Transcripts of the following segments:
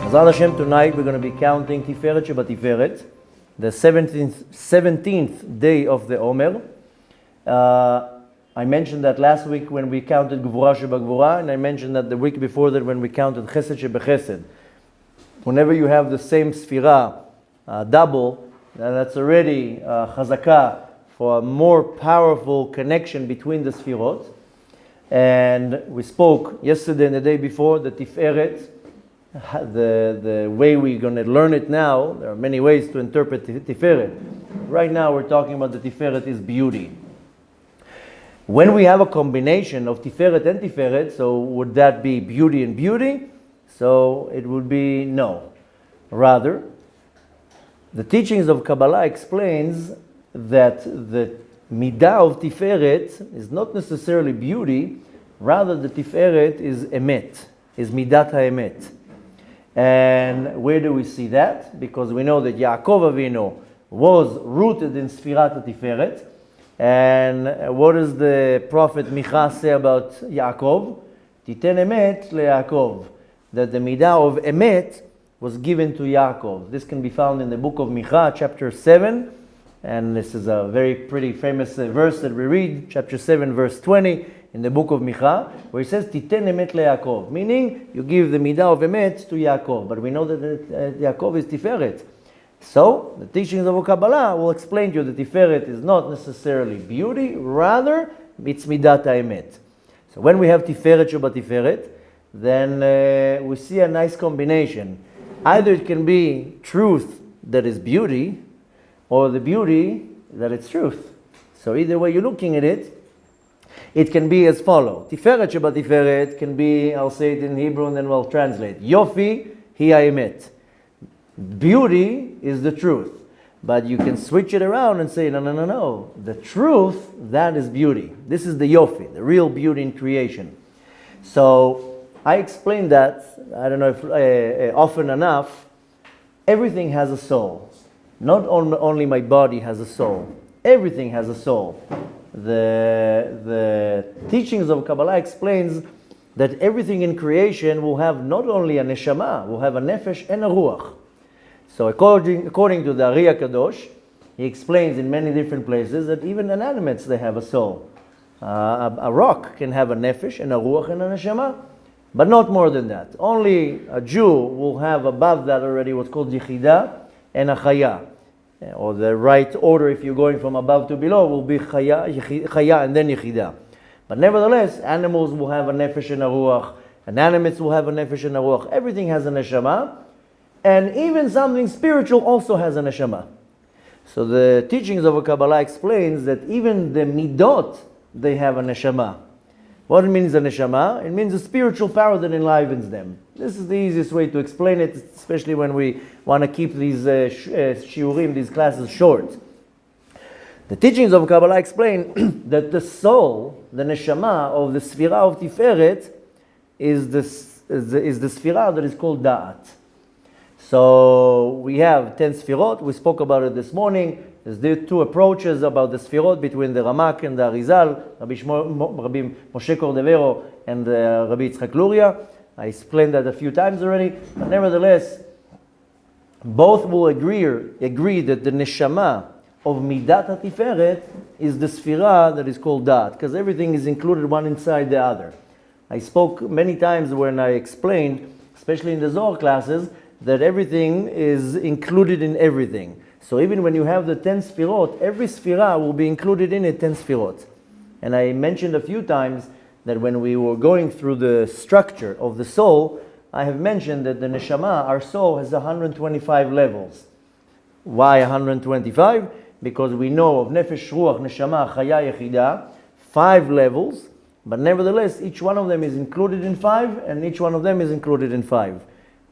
Hazal Hashem, tonight we're going to be counting Tiferet of Tiferet, the 17th day of the Omer. I mentioned that last week when we counted Gvura Sheba Gvura, and I mentioned that the week before that when we counted Chesed Sheba Chesed. Whenever you have the same Sfira, double, that's already Chazakah for a more powerful connection between the Sfirot. And we spoke yesterday and the day before the Tiferet. The way we're going to learn it now, there are many ways to interpret Tiferet. Right now we're talking about the Tiferet is beauty. When we have a combination of Tiferet and Tiferet, so would that be beauty and beauty? So it would be no. Rather, the teachings of Kabbalah explains that the midah of Tiferet is not necessarily beauty, rather the Tiferet is emet, is midat haemet. And where do we see that? Because we know that Yaakov Avinu was rooted in Sfirat Tiferet. And what does the prophet Micha say about Yaakov? Titen emet leYaakov. That the midah of emet was given to Yaakov. This can be found in the book of Micha, chapter 7. And this is a very pretty famous verse that we read, chapter 7, verse 20. In the book of Micha, where it says, Titen emet leYaakov, meaning you give the midah of emet to Yaakov. But we know that Yaakov is Tiferet. So, the teachings of Kabbalah will explain to you that Tiferet is not necessarily beauty, rather, it's midat haemet. So when we have Tiferet Sheba Tiferet, then we see a nice combination. Either it can be truth that is beauty, or the beauty that it's truth. So either way you're looking at it, it can be as follows. Tiferet Sheba Tiferet can be, I'll say it in Hebrew and then we'll translate. Yofi hi haemet. Beauty is the truth. But you can switch it around and say, no. The truth, that is beauty. This is the Yofi, the real beauty in creation. So I explained that, I don't know if often enough, everything has a soul. Not only my body has a soul. Everything has a soul. The teachings of Kabbalah explains that everything in creation will have not only a neshama, will have a nefesh and a ruach. So according to the Ari HaKadosh, he explains in many different places that even inanimates, they have a soul. A rock can have a nefesh and a ruach and a neshama, but not more than that. Only a Jew will have above that already what's called yichida and a chaya. Or the right order, if you're going from above to below, will be chaya and then yichida. But nevertheless, animals will have a nefesh and a ruach, inanimates will have a nefesh and a ruach. Everything has a neshama, and even something spiritual also has a neshama. So the teachings of Kabbalah explains that even the midot, they have a neshama. What it means a neshama? It means a spiritual power that enlivens them. This is the easiest way to explain it, especially when we want to keep these shiurim, these classes short. The teachings of Kabbalah explain that the soul, the neshama of the Sfira of Tiferet, is the Sfira that is called Da'at. So we have 10 Sfirot. We spoke about it this morning. There's two approaches about the Sfirot between the Ramak and the Arizal, Rabbi Moshe Cordovero and Rabbi Yitzchak Luria. I explained that a few times already. But nevertheless, both will agree that the neshama of Midat HaTiferet is the Sfira that is called Da'at, because everything is included one inside the other. I spoke many times when I explained, especially in the Zohar classes, that everything is included in everything. So even when you have the 10 Sfirot, every Sfira will be included in it 10 Sfirot. And I mentioned a few times that when we were going through the structure of the soul, I have mentioned that the neshama, our soul, has 125 levels. Why 125? Because we know of nefesh, ruach, neshama, chaya, yechida, 5 levels, but nevertheless each one of them is included in 5, and each one of them is included in 5.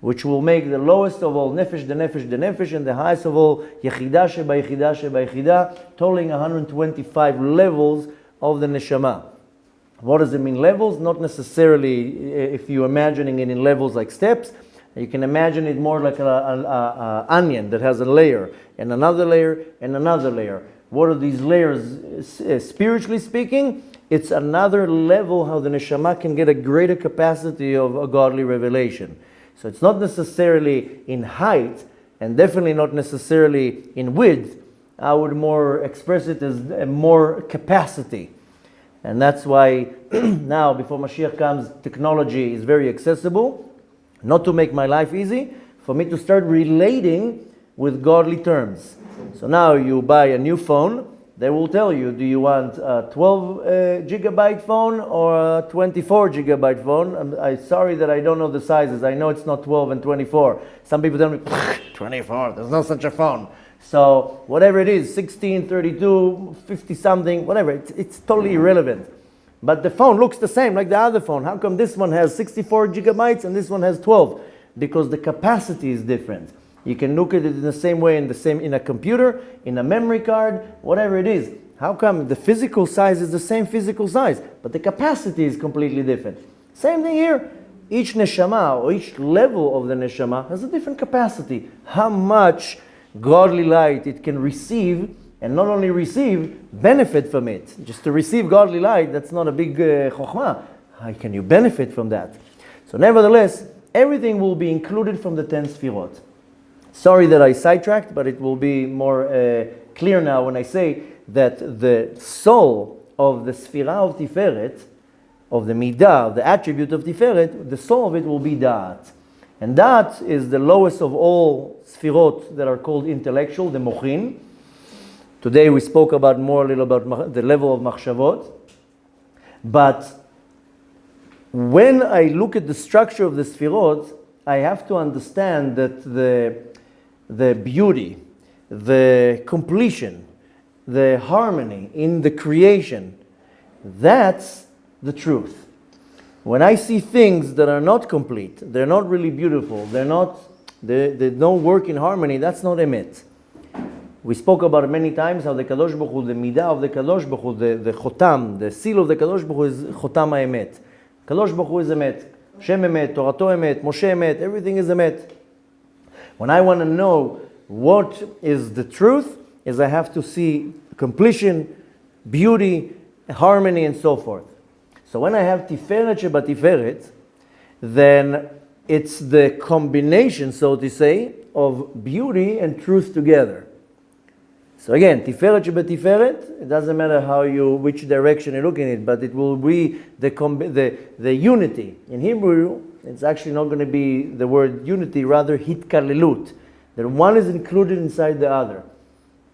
Which will make the lowest of all nefesh, the nefesh, the nefesh, and the highest of all yechida sheba yechida sheba yechida, totaling 125 levels of the neshama. What does it mean levels? Not necessarily if you're imagining it in levels like steps. You can imagine it more like an onion that has a layer, and another layer, and another layer. What are these layers? Spiritually speaking, it's another level how the neshama can get a greater capacity of a godly revelation. So it's not necessarily in height, and definitely not necessarily in width. I would more express it as a more capacity. And that's why now, before Mashiach comes, technology is very accessible, not to make my life easy, for me to start relating with godly terms. So now you buy a new phone, they will tell you, do you want a 12 gigabyte phone or a 24 gigabyte phone? I'm sorry that I don't know the sizes. I know it's not 12 and 24. Some people tell me, 24, there's no such a phone. So whatever it is, 16, 32, 50 something, whatever, it's totally irrelevant. But the phone looks the same like the other phone. How come this one has 64 gigabytes and this one has 12? Because the capacity is different. You can look at it in the same way in a computer, in a memory card, whatever it is. How come the physical size is the same physical size, but the capacity is completely different? Same thing here. Each neshama or each level of the neshama has a different capacity. How much godly light it can receive, and not only receive, benefit from it. Just to receive godly light, that's not a big chokhmah. How can you benefit from that? So nevertheless, everything will be included from the 10 sfirot. Sorry that I sidetracked, but it will be more clear now when I say that the soul of the Sfirah of Tiferet, of the Midah, of the attribute of Tiferet, the soul of it will be Da'at. And Da'at is the lowest of all Sfirot that are called intellectual, the Mochin. Today we spoke about a little about the level of Machshavot. But when I look at the structure of the Sfirot, I have to understand that the beauty, the completion, the harmony in the creation, that's the truth. When I see things that are not complete, they're not really beautiful, they don't work in harmony, that's not emet. We spoke about it many times, how the Kadosh Baruch Hu, the midah of the Kadosh Baruch Hu, the chotam, the seal of the Kadosh Baruch Hu is chotam ha'emet. Kadosh Baruch Hu is emet. Shem emet, Torato emet, Moshe emet, everything is emet. When I want to know what is the truth, is I have to see completion, beauty, harmony, and so forth. So when I have Tiferet Sheba Tiferet, then it's the combination, so to say, of beauty and truth together. So again, Tiferet Sheba Tiferet, it doesn't matter which direction you look in it, but it will be the unity. In Hebrew, it's actually not going to be the word unity, rather hitkalelut, that one is included inside the other.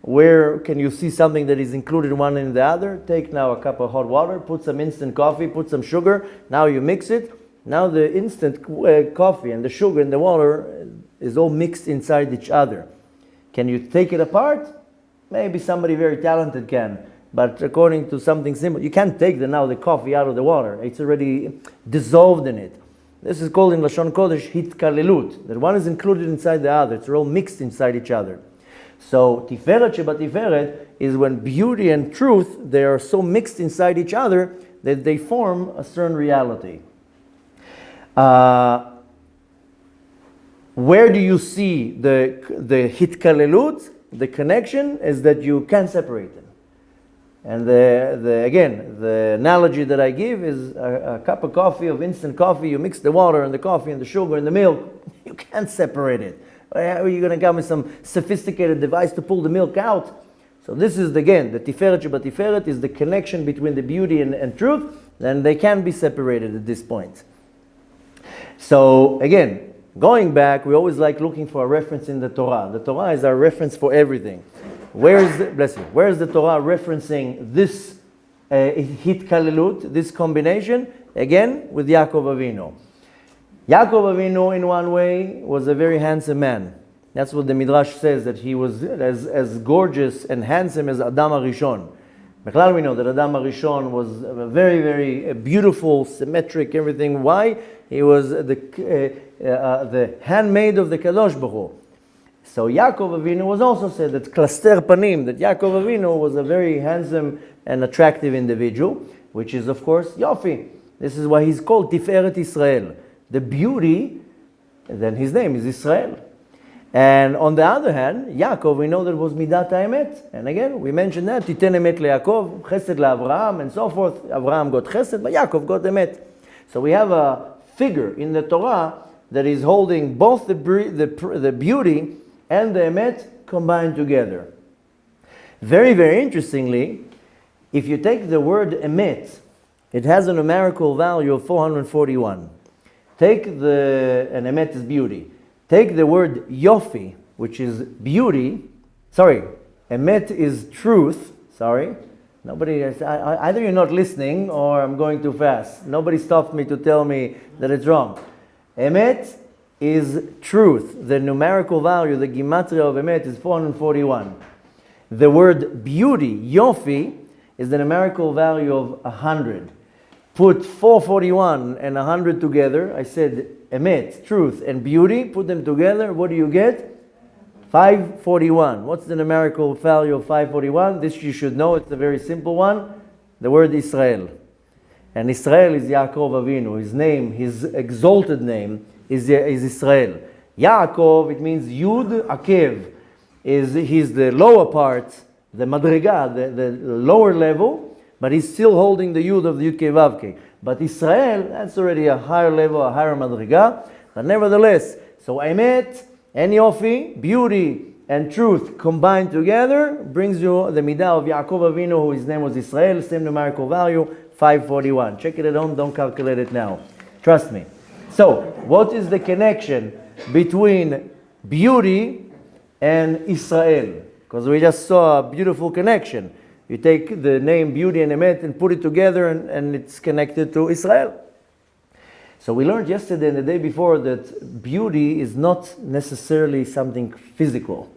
Where can you see something that is included one in the other? Take now a cup of hot water, put some instant coffee, put some sugar, now you mix it. Now the instant coffee and the sugar and the water is all mixed inside each other. Can you take it apart? Maybe somebody very talented can. But according to something simple, you can't take the coffee out of the water. It's already dissolved in it. This is called in Lashon Kodesh hitkalelut, that one is included inside the other. It's all mixed inside each other. So Tiferet Sheba Tiferet is when beauty and truth, they are so mixed inside each other that they form a certain reality. Where do you see the hitkalelut? The connection is that you can't separate them. And again, the analogy that I give is a cup of coffee, of instant coffee. You mix the water and the coffee and the sugar and the milk. You can't separate it. Are you going to come with some sophisticated device to pull the milk out? So this is, again, the Tiferet Sheba Tiferet is the connection between the beauty and truth, and they can be separated at this point. So again, going back, we always like looking for a reference in the Torah. The Torah is our reference for everything. Where is the Torah referencing this hitkalelut, this combination? Again, with Yaakov Avinu. Yaakov Avinu, in one way, was a very handsome man. That's what the Midrash says, that he was as gorgeous and handsome as Adam HaRishon. Bechlal, we know that Adam HaRishon was very, very beautiful, symmetric, everything. Why? He was the handmaid of the Kadosh Baruch Hu. So Yaakov Avinu was also said that klaster panim, that Yaakov Avinu was a very handsome and attractive individual, which is of course Yofi. This is why he's called Tiferet Israel. The beauty, then his name is Israel. And on the other hand, Yaakov, we know that was Midat HaEmet. And again, we mentioned that, Titen Emet LeYaakov, Chesed LaAvraham, and so forth. Avraham got Chesed, but Yaakov got Emet. So we have a figure in the Torah that is holding both the beauty and the emet combined together. Very, very interestingly, if you take the word emet, it has a numerical value of 441. And emet is beauty. Take the word yofi, which is beauty. Sorry, emet is truth. Sorry. Nobody, either you're not listening or I'm going too fast. Nobody stopped me to tell me that it's wrong. Emet is truth. The numerical value, the gematria of emet is 441. The word beauty, yofi, is the numerical value of 100. Put 441 and 100 together. I said emet, truth, and beauty. Put them together. What do you get? 541. What's the numerical value of 541? This you should know. It's a very simple one. The word Israel. And Israel is Yaakov Avinu. His name, his exalted name, is Israel. Yaakov, it means Yud Akev. He's the lower part, the Madriga, the lower level, but he's still holding the Yud of the Yud Kei Vav Kei. But Israel, that's already a higher level, a higher Madriga. But nevertheless, so Emet and Yofi, beauty and truth combined together, brings you the Midah of Yaakov Avinu, who his name was Israel, same numerical value, 541. Check it at home, don't calculate it now. Trust me. So, what is the connection between beauty and Israel? Because we just saw a beautiful connection. You take the name beauty and emet and put it together and it's connected to Israel. So we learned yesterday and the day before that beauty is not necessarily something physical.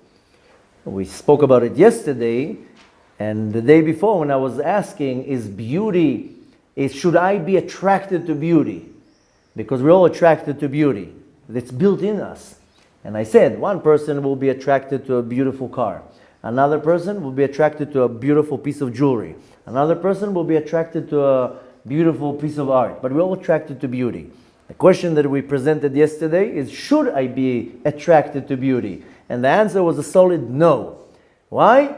We spoke about it yesterday and the day before when I was asking, should I be attracted to beauty? Because we're all attracted to beauty. It's built in us. And I said, one person will be attracted to a beautiful car. Another person will be attracted to a beautiful piece of jewelry. Another person will be attracted to a beautiful piece of art. But we're all attracted to beauty. The question that we presented yesterday is, should I be attracted to beauty? And the answer was a solid no. Why?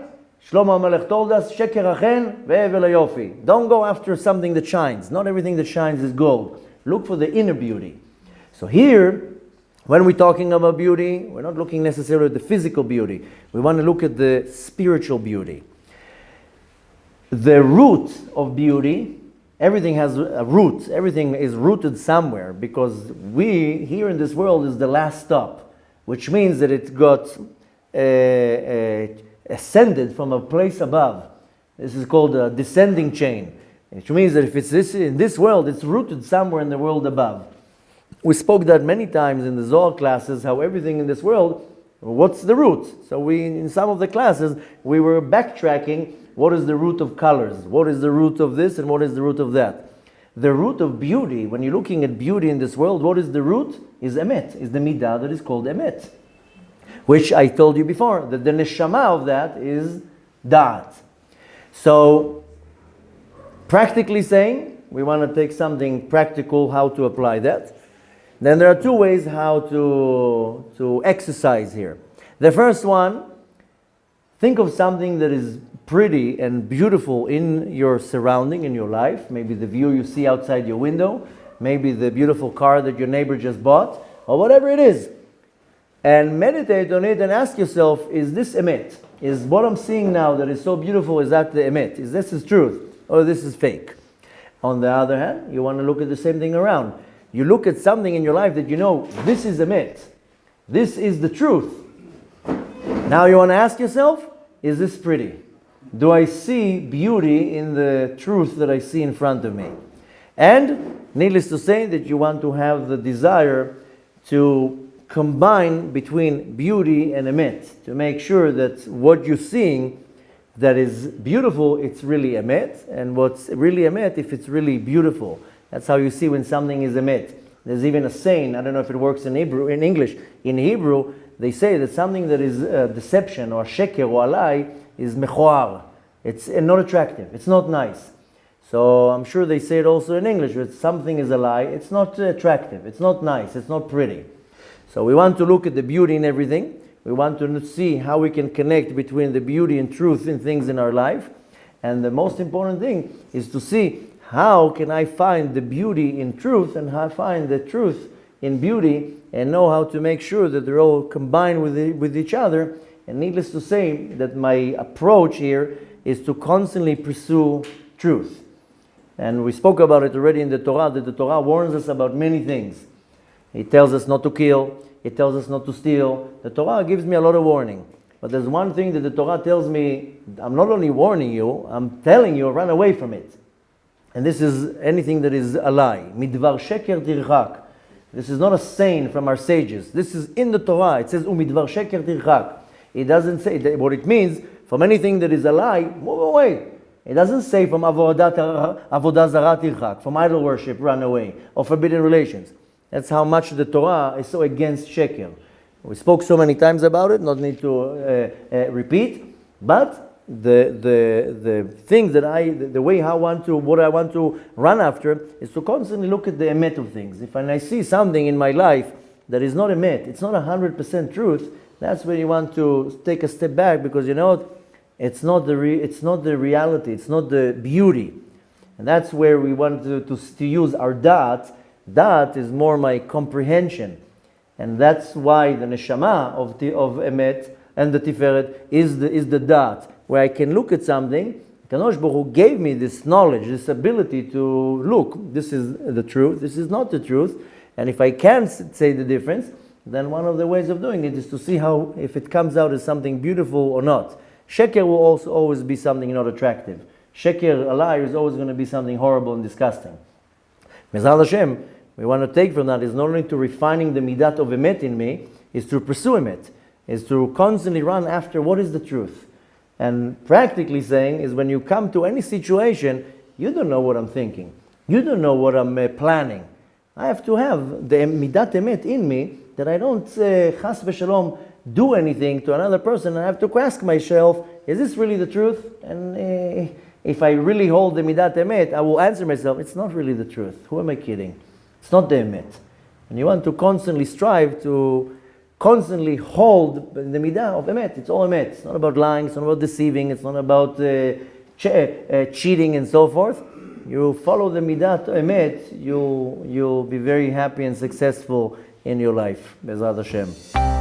Shlomo HaMelech told us, Sheker achen ve'evel hayofi. Don't go after something that shines. Not everything that shines is gold. Look for the inner beauty. So here, when we're talking about beauty, we're not looking necessarily at the physical beauty. We want to look at the spiritual beauty. The root of beauty, everything has a root. Everything is rooted somewhere because we, here in this world, is the last stop, which means that it got ascended from a place above. This is called a descending chain, which means that if it's in this world, it's rooted somewhere in the world above. We spoke that many times in the Zohar classes, how everything in this world, what's the root? So in some of the classes, we were backtracking, what is the root of colors? What is the root of this and what is the root of that? The root of beauty, when you're looking at beauty in this world, what is the root? Is emet, is the midah that is called emet. Which I told you before, that the neshama of that is da'at. So, practically saying, we want to take something practical, how to apply that. Then there are two ways how to exercise here. The first one, think of something that is pretty and beautiful in your surrounding, in your life. Maybe the view you see outside your window, maybe the beautiful car that your neighbor just bought, or whatever it is. And meditate on it and ask yourself, is this emet? Is what I'm seeing now that is so beautiful, is that the emet? Is this truth or this is fake? On the other hand, you want to look at the same thing around. You look at something in your life that you know, this is emet. This is the truth. Now you want to ask yourself, is this pretty? Do I see beauty in the truth that I see in front of me? And needless to say that you want to have the desire to combine between beauty and emet, to make sure that what you're seeing that is beautiful, it's really emet, and what's really emet, if it's really beautiful. That's how you see when something is emet. There's even a saying, I don't know if it works in Hebrew, in English. In Hebrew, they say that something that is deception or sheker or a lie is mechoar. It's not attractive. It's not nice. So I'm sure they say it also in English. If something is a lie, it's not attractive. It's not nice. It's not pretty. So we want to look at the beauty in everything. We want to see how we can connect between the beauty and truth in things in our life. And the most important thing is to see how can I find the beauty in truth and how I find the truth in beauty and know how to make sure that they're all combined with each other. And needless to say that my approach here is to constantly pursue truth. And we spoke about it already in the Torah, that the Torah warns us about many things. It tells us not to kill. It tells us not to steal. The Torah gives me a lot of warning. But there's one thing that the Torah tells me, I'm not only warning you, I'm telling you, run away from it. And this is anything that is a lie. Midvar sheker tirchak. This is not a saying from our sages. This is in the Torah. It says, Umidvar sheker tirchak. It doesn't say, what it means, from anything that is a lie, move away. It doesn't say from avodah zara tirchak, from idol worship, run away, or forbidden relations. That's how much the Torah is so against sheker. We spoke so many times about it, not need to repeat, but the thing that the way what I want to run after is to constantly look at the emet of things. If I see something in my life that is not emet, it's not 100% truth, that's where you want to take a step back, because you know it's not the reality, it's not the beauty, and that's where we want to use our da'at. Da'at is more my comprehension. And that's why the neshama of emet and the tiferet is the da'at, where I can look at something. Kadosh Baruch Hu gave me this knowledge, this ability to look. This is the truth. This is not the truth. And if I can't say the difference, then one of the ways of doing it is to see how if it comes out as something beautiful or not. Sheker will also always be something not attractive. Sheker, a lie, is always going to be something horrible and disgusting. Mezal Hashem, we want to take from that is not only to refining the midat of emet in me, is to pursue emet, is to constantly run after what is the truth. And practically saying is when you come to any situation, you don't know what I'm thinking. You don't know what I'm planning. I have to have the midat emet in me that I don't chas v'shalom do anything to another person, and I have to ask myself, is this really the truth? And if I really hold the midat emet, I will answer myself, it's not really the truth. Who am I kidding? It's not the emet. And you want to constantly strive to constantly hold the midah of emet. It's all emet. It's not about lying, it's not about deceiving, it's not about cheating and so forth. You follow the midah emet, you'll be very happy and successful in your life. Bezrat Hashem.